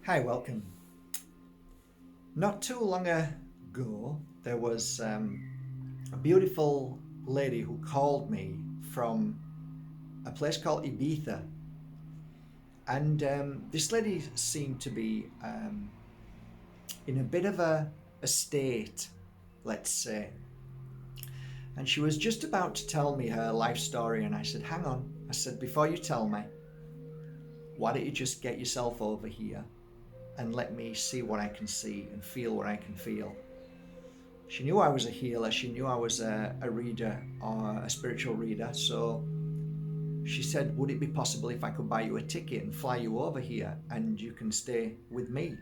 Hi, welcome. Not too long ago, there was a beautiful lady who called me from a place called Ibiza. And this lady seemed to be in a bit of a state, let's say. And she was just about to tell me her life story. And I said, hang on. I said, before you tell me, why don't you just get yourself over here and let me see what I can see and feel what I can feel. She knew I was a healer. She knew I was a reader or a spiritual reader. So she said, would it be possible if I could buy you a ticket and fly you over here and you can stay with me?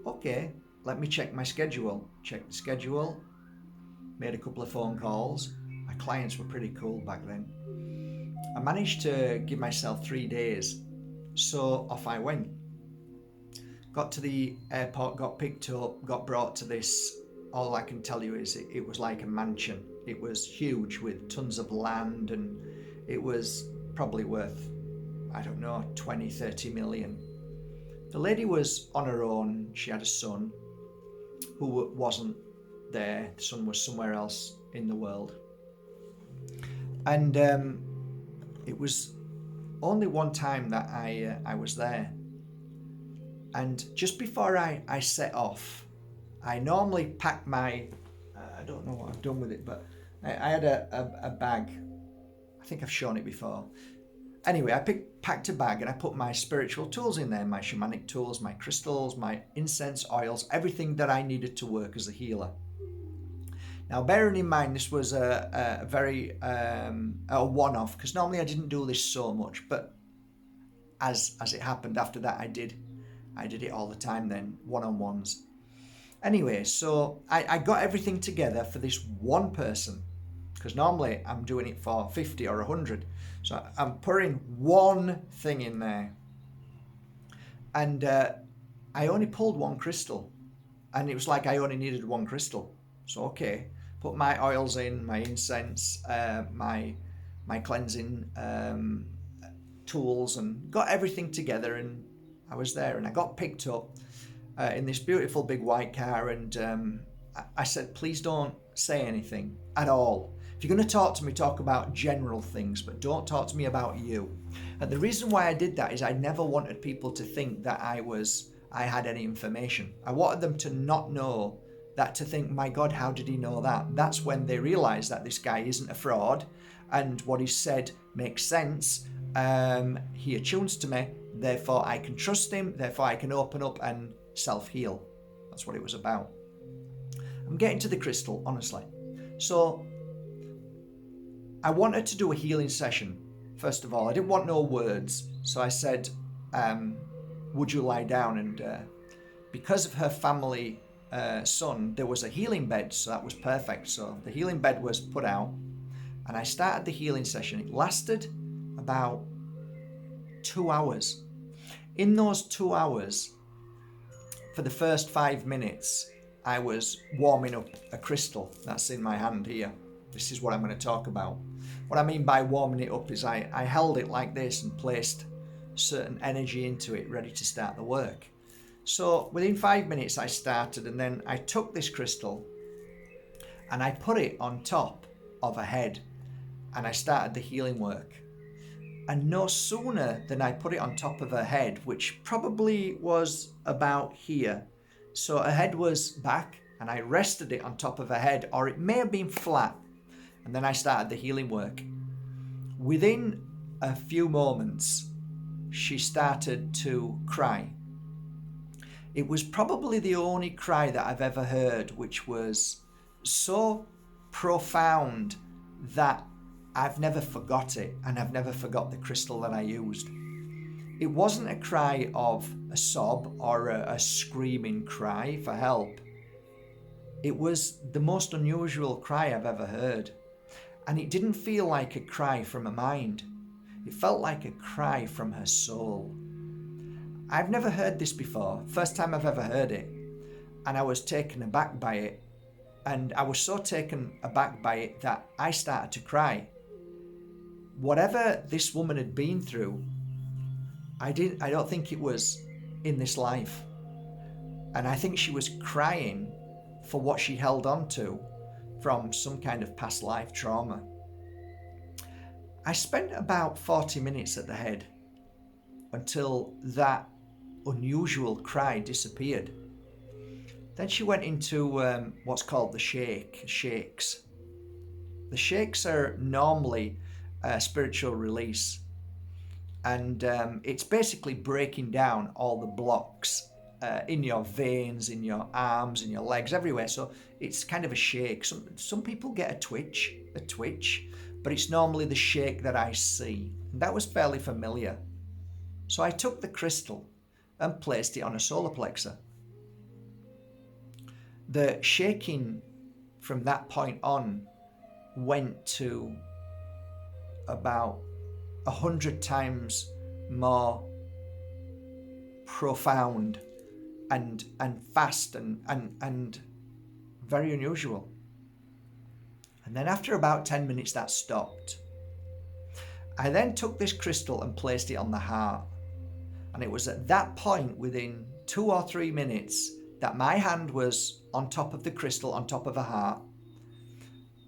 Okay, let me check my schedule. Check the schedule. Made a couple of phone calls. My clients were pretty cool back then. I managed to give myself 3 days. So off I went. Got to the airport, got picked up, got brought to this. All I can tell you is it was like a mansion. It was huge with tons of land, and it was probably worth, I don't know, 20, 30 million. The lady was on her own. She had a son who wasn't there. The son was somewhere else in the world. And it was only one time that I was there. And just before I set off, I normally pack my, I don't know what I've done with it, but I had a bag. I think I've shown it before. Anyway, I packed a bag and I put my spiritual tools in there, my shamanic tools, my crystals, my incense oils, everything that I needed to work as a healer. Now, bearing in mind, this was a very a one-off, because normally I didn't do this so much, but as it happened after that, I did it all the time then, one-on-ones. Anyway, so I got everything together for this one person, because normally I'm doing it for 50 or 100. So I'm putting one thing in there. And I only pulled one crystal. And it was like I only needed one crystal. So, okay, put my oils in, my incense, my cleansing tools, and got everything together. And I was there, and I got picked up in this beautiful big white car, and I said, please don't say anything at all. If you're going to talk about general things, but don't talk to me about you. And the reason why I did that is I never wanted people to think that I had any information. I wanted them to not know that, to think, my God, how did he know that? That's when they realize that this guy isn't a fraud and what he said makes sense. He attunes to me, therefore I can trust him, therefore I can open up and self-heal. That's what it was about. I'm getting to the crystal, honestly. So I wanted to do a healing session. First of all, I didn't want no words. So I said, would you lie down? And because of her family son, there was a healing bed. So that was perfect. So the healing bed was put out and I started the healing session. It lasted about 2 hours. In those 2 hours, for the first 5 minutes, I was warming up a crystal that's in my hand here. This is what I'm going to talk about. What I mean by warming it up is I held it like this and placed certain energy into it, ready to start the work. So within 5 minutes I started, and then I took this crystal and I put it on top of a head and I started the healing work. And no sooner than I put it on top of her head, which probably was about here. So her head was back and I rested it on top of her head, or it may have been flat. And then I started the healing work. Within a few moments, she started to cry. It was probably the only cry that I've ever heard, which was so profound that I've never forgot it, and I've never forgot the crystal that I used. It wasn't a cry of a sob or a screaming cry for help. It was the most unusual cry I've ever heard. And it didn't feel like a cry from her mind. It felt like a cry from her soul. I've never heard this before. First time I've ever heard it. And I was taken aback by it. And I was so taken aback by it that I started to cry. Whatever this woman had been through, I don't think it was in this life. And I think she was crying for what she held on to from some kind of past life trauma. I spent about 40 minutes at the head until that unusual cry disappeared. Then she went into what's called the shakes. The shakes are normally a spiritual release, and it's basically breaking down all the blocks in your veins, in your arms, in your legs, everywhere. So it's kind of a shake. Some people get a twitch, but it's normally the shake that I see. And that was fairly familiar. So I took the crystal and placed it on a solar plexus. The shaking from that point on went to about 100 times more profound and fast and very unusual. And then after about 10 minutes that stopped. I then took this crystal and placed it on the heart. And it was at that point, within 2 or 3 minutes, that my hand was on top of the crystal, on top of a heart.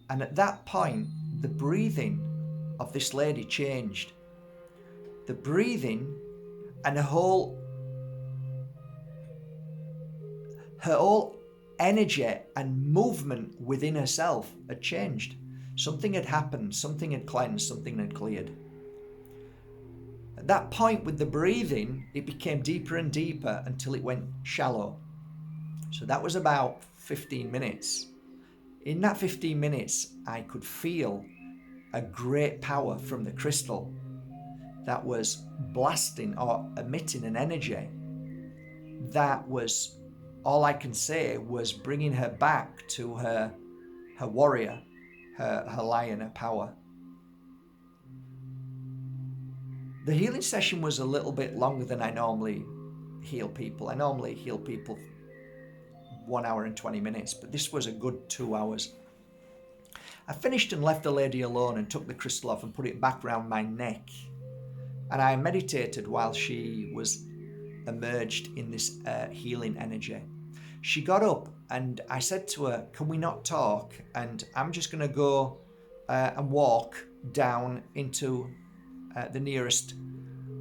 And at that point, the breathing of this lady changed. The breathing and her whole energy and movement within herself had changed. Something had happened, something had cleansed, something had cleared. At that point with the breathing, it became deeper and deeper until it went shallow. So that was about 15 minutes. In that 15 minutes, I could feel a great power from the crystal that was blasting or emitting an energy that was, all I can say, was bringing her back to her warrior, her lion, her power. The healing session was a little bit longer than I normally heal people. I normally heal people 1 hour and 20 minutes, but this was a good 2 hours. I finished and left the lady alone and took the crystal off and put it back round my neck. And I meditated while she was emerged in this healing energy. She got up and I said to her, can we not talk? And I'm just going to go and walk down into the nearest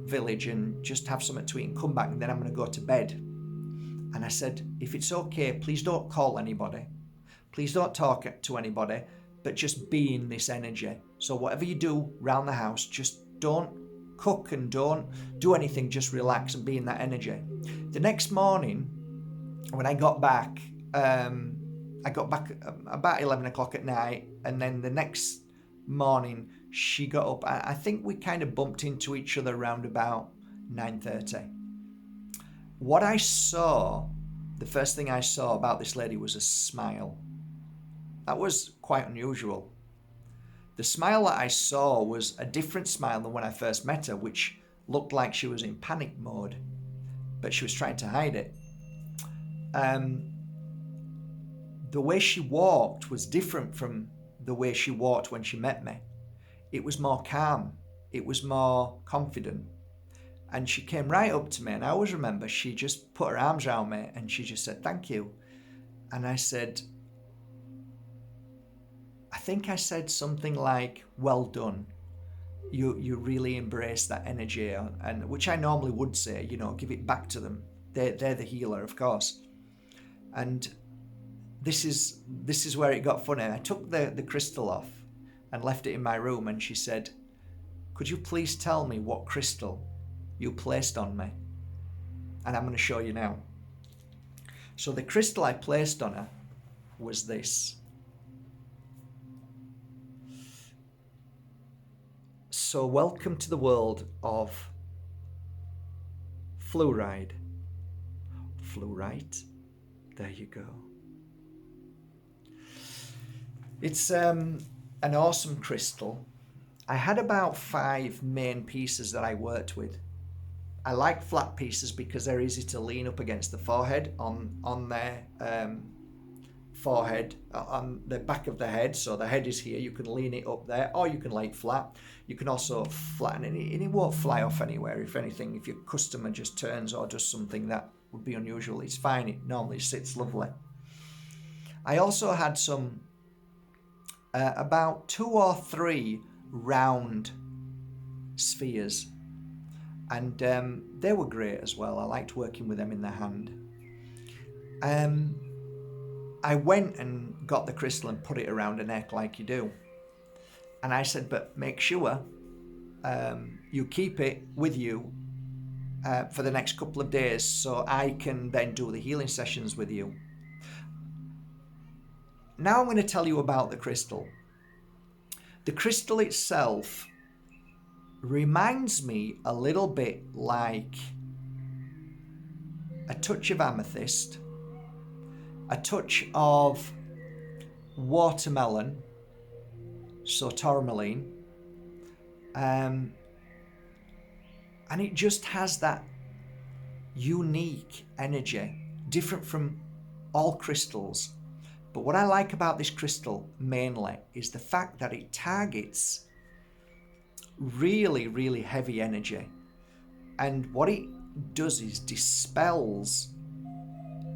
village and just have something to eat and come back, and then I'm going to go to bed. And I said, if it's okay, please don't call anybody. Please don't talk to anybody, but just be in this energy. So whatever you do around the house, just don't cook and don't do anything, just relax and be in that energy. The next morning, when I got back about 11 o'clock at night, and then the next morning she got up. I think we kind of bumped into each other around about 9:30. What I saw, the first thing I saw about this lady was a smile. That was quite unusual. The smile that I saw was a different smile than when I first met her, which looked like she was in panic mode, but she was trying to hide it. The way she walked was different from the way she walked when she met me. It was more calm. It was more confident. And she came right up to me, and I always remember she just put her arms around me and she just said, thank you. And I said, I think I said something like, well done. You really embrace that energy, and which I normally would say, give it back to them. They're the healer, of course. And this is where it got funny. I took the crystal off and left it in my room, and she said, could you please tell me what crystal you placed on me? And I'm going to show you now. So the crystal I placed on her was this. So welcome to the world of fluoride. Fluorite. There you go. It's an awesome crystal. I had about 5 main pieces that I worked with. I like flat pieces because they're easy to lean up against the forehead on their forehead, on the back of the head. So the head is here. You can lean it up there, or you can lay it flat. You can also flatten it, and it won't fly off anywhere. If anything, if your customer just turns or does something that would be unusual, it's fine. It normally sits lovely. I also had some about 2 or 3 round spheres, and they were great as well. I liked working with them in the hand. I went and got the crystal and put it around her neck like you do, and I said, but make sure you keep it with you for the next couple of days so I can then do the healing sessions with you. Now I'm going to tell you about the crystal. The crystal itself reminds me a little bit like a touch of amethyst, a touch of watermelon, so tourmaline, and it just has that unique energy, different from all crystals. But what I like about this crystal mainly is the fact that it targets really, really heavy energy. And what it does is dispels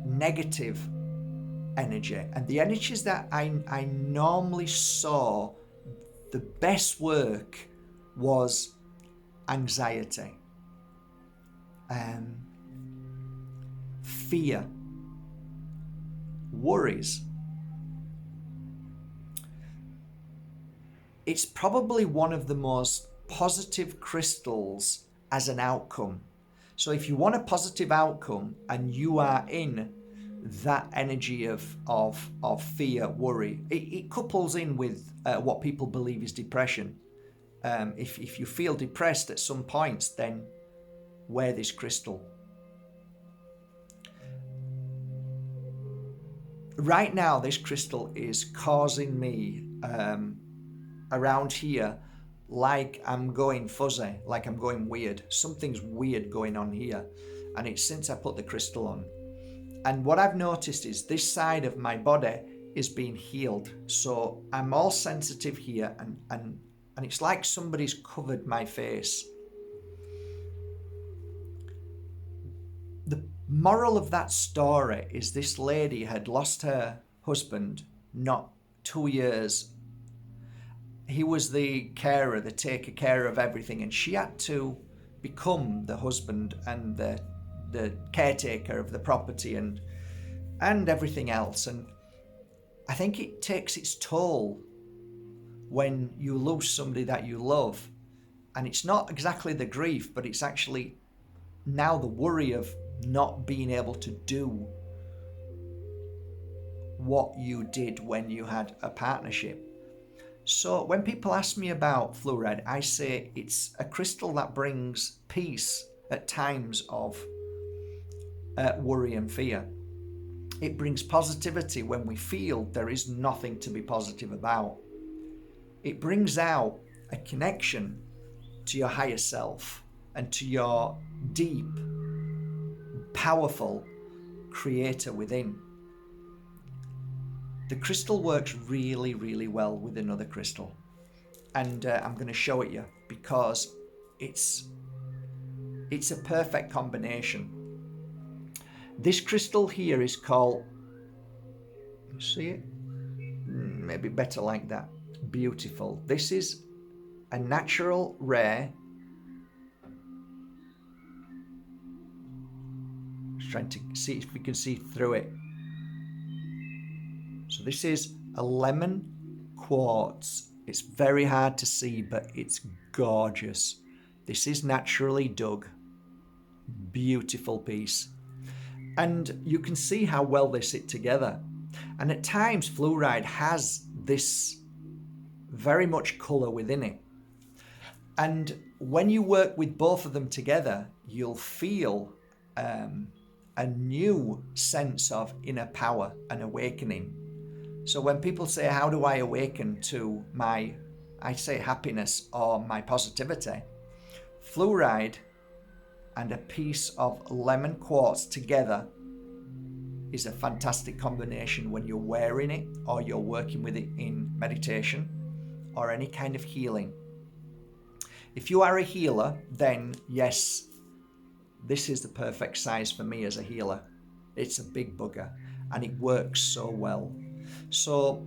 negative energy. And the energies that I normally saw the best work was anxiety, fear, worries. It's probably one of the most positive crystals as an outcome. So if you want a positive outcome and you are in that energy of fear, worry, it couples in with what people believe is depression. If you feel depressed at some points, then wear this crystal. Right now, this crystal is causing me around here like I'm going fuzzy, like I'm going weird. Something's weird going on here, and it's since I put the crystal on. And what I've noticed is this side of my body is being healed. So I'm all sensitive here, and it's like somebody's covered my face. The moral of that story is this lady had lost her husband not 2 years. He was the carer, the taker care of everything, and she had to become the husband and the caretaker of the property and everything else. And I think it takes its toll when you lose somebody that you love. And it's not exactly the grief, but it's actually now the worry of not being able to do what you did when you had a partnership. So when people ask me about fluorite, I say it's a crystal that brings peace at times of worry and fear. It brings positivity when we feel there is nothing to be positive about. It brings out a connection to your higher self and to your deep, powerful creator within. The crystal works really, really well with another crystal. And I'm going to show it you because it's a perfect combination. This crystal here is called, see it? Maybe better like that. Beautiful. This is a natural rare. Just trying to see if we can see through it. So this is a lemon quartz. It's very hard to see, but it's gorgeous. This is naturally dug. Beautiful piece. And you can see how well they sit together. And at times, fluorite has this very much colour within it. And when you work with both of them together, you'll feel a new sense of inner power and awakening. So when people say, how do I awaken to my, I say happiness or my positivity, fluoride and a piece of lemon quartz together is a fantastic combination when you're wearing it or you're working with it in meditation or any kind of healing. If you are a healer, then yes, this is the perfect size for me as a healer. It's a big bugger and it works so well. So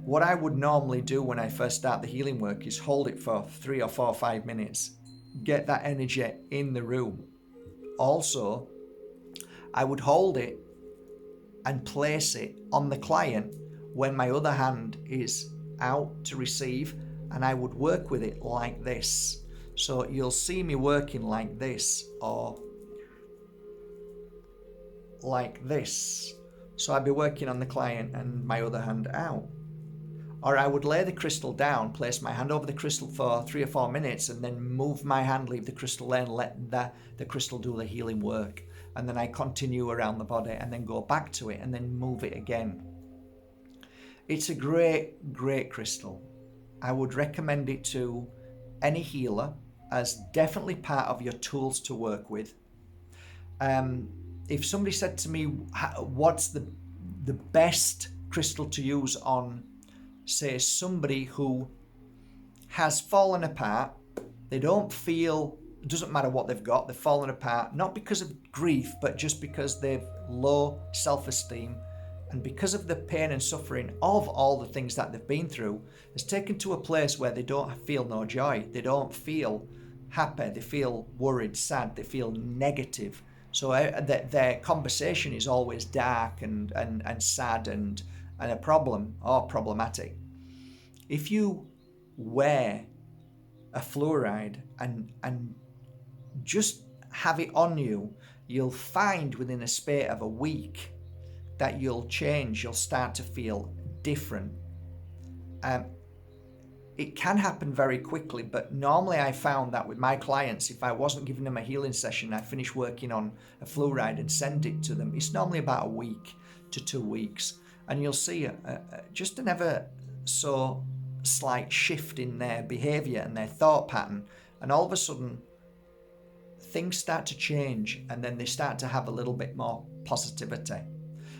what I would normally do when I first start the healing work is hold it for 3 or 4 or 5 minutes, get that energy in the room. Also, I would hold it and place it on the client when my other hand is out to receive, and I would work with it like this. So you'll see me working like this or like this. So I'd be working on the client and my other hand out. Or I would lay the crystal down, place my hand over the crystal for 3 or 4 minutes, and then move my hand, leave the crystal there, and let the crystal do the healing work. And then I continue around the body and then go back to it and then move it again. It's a great, great crystal. I would recommend it to any healer as definitely part of your tools to work with. If somebody said to me, what's the best crystal to use on, say, somebody who has fallen apart, they don't feel, it doesn't matter what they've got, they've fallen apart, not because of grief, but just because they've low self-esteem, and because of the pain and suffering of all the things that they've been through, it's taken to a place where they don't feel no joy, they don't feel happy, they feel worried, sad, they feel negative. So their conversation is always dark and sad and a problem or problematic. If you wear a fluoride and just have it on you, you'll find within a space of a week that you'll change, you'll start to feel different. It can happen very quickly, but normally I found that with my clients, if I wasn't giving them a healing session, I finish working on a fluoride and send it to them. It's normally about a week to 2 weeks, and you'll see just an ever so slight shift in their behavior and their thought pattern, and all of a sudden things start to change, and then they start to have a little bit more positivity.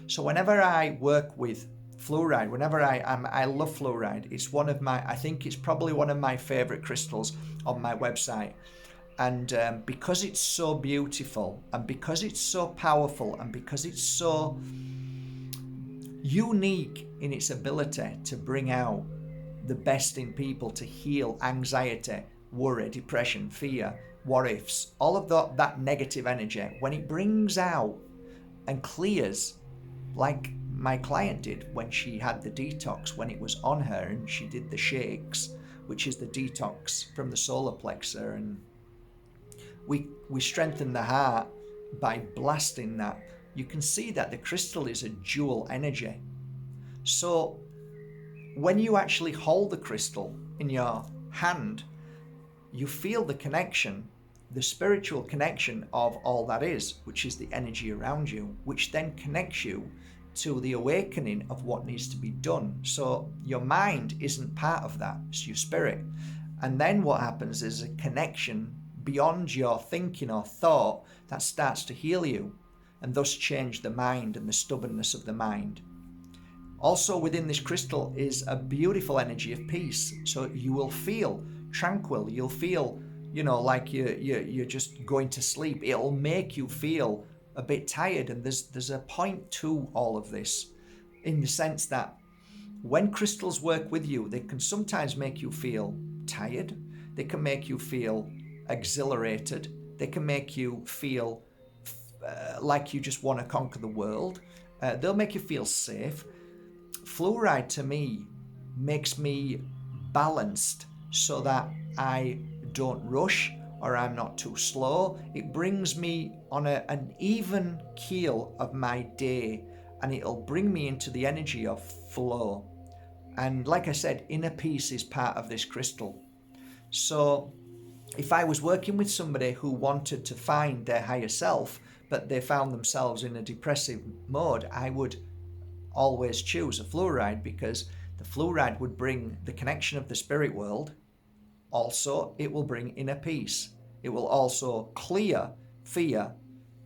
So whenever I work with fluoride, I love fluoride. It's one of my, I think it's probably one of my favorite crystals on my website. And because it's so beautiful, and because it's so powerful, and because it's so unique in its ability to bring out the best in people, to heal anxiety, worry, depression, fear, what ifs, all of that negative energy, when it brings out and clears, like my client did when she had the detox, when it was on her and she did the shakes, which is the detox from the solar plexus, and we strengthen the heart by blasting that. You can see that the crystal is a dual energy. So when you actually hold the crystal in your hand, you feel the connection, the spiritual connection of all that is, which is the energy around you, which then connects you to the awakening of what needs to be done. So your mind isn't part of that, it's your spirit. And then what happens is a connection beyond your thinking or thought that starts to heal you, and thus change the mind and the stubbornness of the mind. Also within this crystal is a beautiful energy of peace. So you will feel tranquil, you'll feel, like you're just going to sleep. It'll make you feel a bit tired, and there's a point to all of this, in the sense that when crystals work with you, they can sometimes make you feel tired, they can make you feel exhilarated, they can make you feel like you just want to conquer the world, they'll make you feel safe. Fluoride to me makes me balanced so that I don't rush, or I'm not too slow. It brings me on an even keel of my day, and it'll bring me into the energy of flow. And like I said, inner peace is part of this crystal. So if I was working with somebody who wanted to find their higher self, but they found themselves in a depressive mode, I would always choose a fluoride, because the fluoride would bring the connection of the spirit world. Also, it will bring inner peace. It will also clear fear,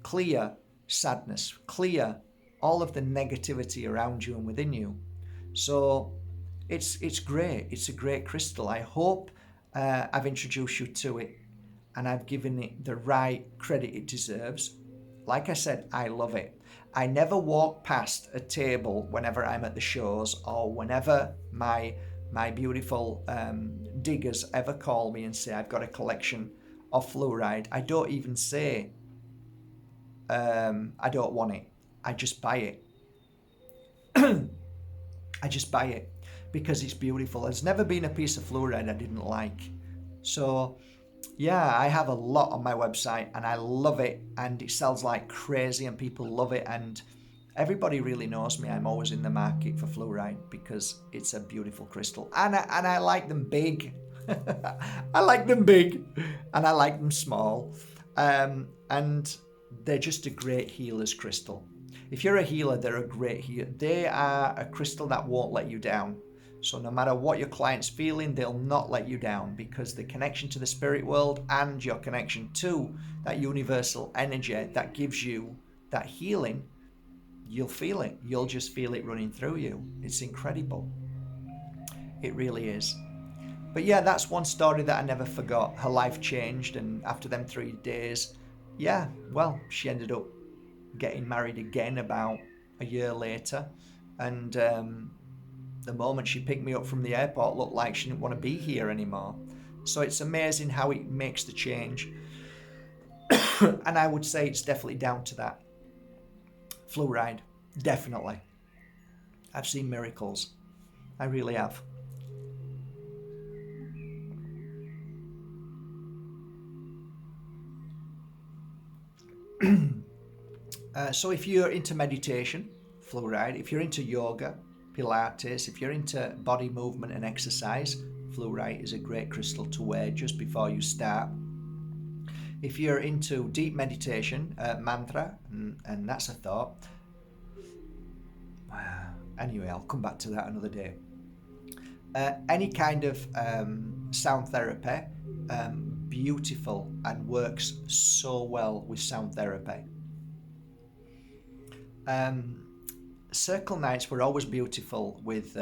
clear sadness, clear all of the negativity around you and within you. So it's great. It's a great crystal. I hope I've introduced you to it and I've given it the right credit it deserves. Like I said, I love it. I never walk past a table whenever I'm at the shows or whenever my beautiful diggers ever call me and say I've got a collection of fluoride. I don't even say I don't want it. I just buy it. I just buy it because it's beautiful. There's never been a piece of fluoride I didn't like. So yeah, I have a lot on my website and I love it, and it sells like crazy and people love it, and everybody really knows me. I'm always in the market for fluoride because it's a beautiful crystal, and I like them big. I like them big and I like them small, and they're just a great healer's crystal. If you're a healer, they're a great healer. They are a crystal that won't let you down. So no matter what your client's feeling, they'll not let you down, because the connection to the spirit world and your connection to that universal energy that gives you that healing, you'll feel it. You'll just feel it running through you. It's incredible. It really is. But yeah, that's one story that I never forgot. Her life changed, and after them 3 days, yeah, well, she ended up getting married again about a year later. And the moment she picked me up from the airport, looked like she didn't want to be here anymore. So it's amazing how it makes the change. And I would say it's definitely down to that fluoride. Definitely. I've seen miracles. I really have. So if you're into meditation, fluoride. If you're into yoga, Pilates, if you're into body movement and exercise, fluorite is a great crystal to wear just before you start. If you're into deep meditation, mantra, and that's a thought. Anyway, I'll come back to that another day. Any kind of sound therapy, beautiful and works so well with sound therapy. Circle nights were always beautiful with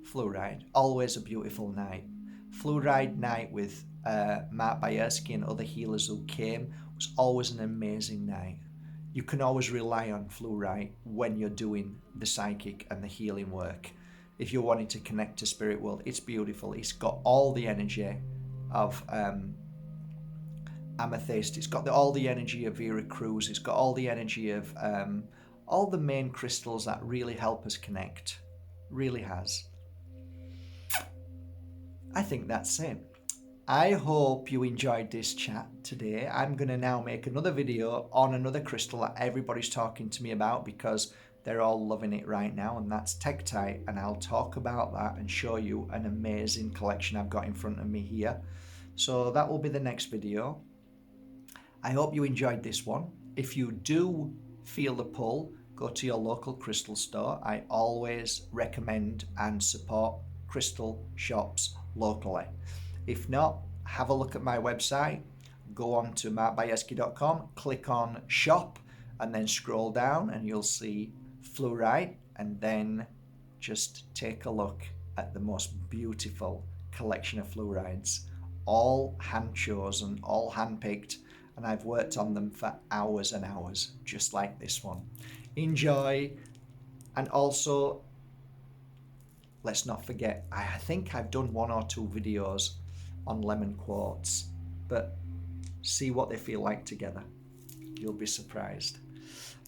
fluoride. Always a beautiful night. Fluoride night with Mark Bajerski and other healers who came was always an amazing night. You can always rely on fluoride when you're doing the psychic and the healing work. If you're wanting to connect to spirit world, it's beautiful. It's got all the energy of amethyst. It's got all the energy of Vera Cruz. It's got all the energy of all the main crystals that really help us connect. Really has. I think that's it. I hope you enjoyed this chat today. I'm going to now make another video on another crystal that everybody's talking to me about, because they're all loving it right now, and that's Tektite, and I'll talk about that and show you an amazing collection I've got in front of me here. So that will be the next video. I hope you enjoyed this one. If you do feel the pull, go to your local crystal store. I always recommend and support crystal shops locally. If not, have a look at my website. Go on to markbajerski.com, click on shop, and then scroll down and you'll see fluorite, and then just take a look at the most beautiful collection of fluorides. All hand chosen, all hand picked, and I've worked on them for hours and hours, just like this one. Enjoy. And also, let's not forget, I think I've done 1 or 2 videos on lemon quartz, but see what they feel like together. You'll be surprised.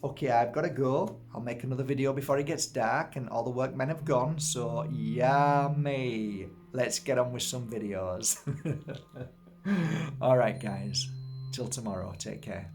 Okay, I've got to go. I'll make another video before it gets dark and all the workmen have gone, so yummy. Let's get on with some videos. All right, guys. Till tomorrow. Take care.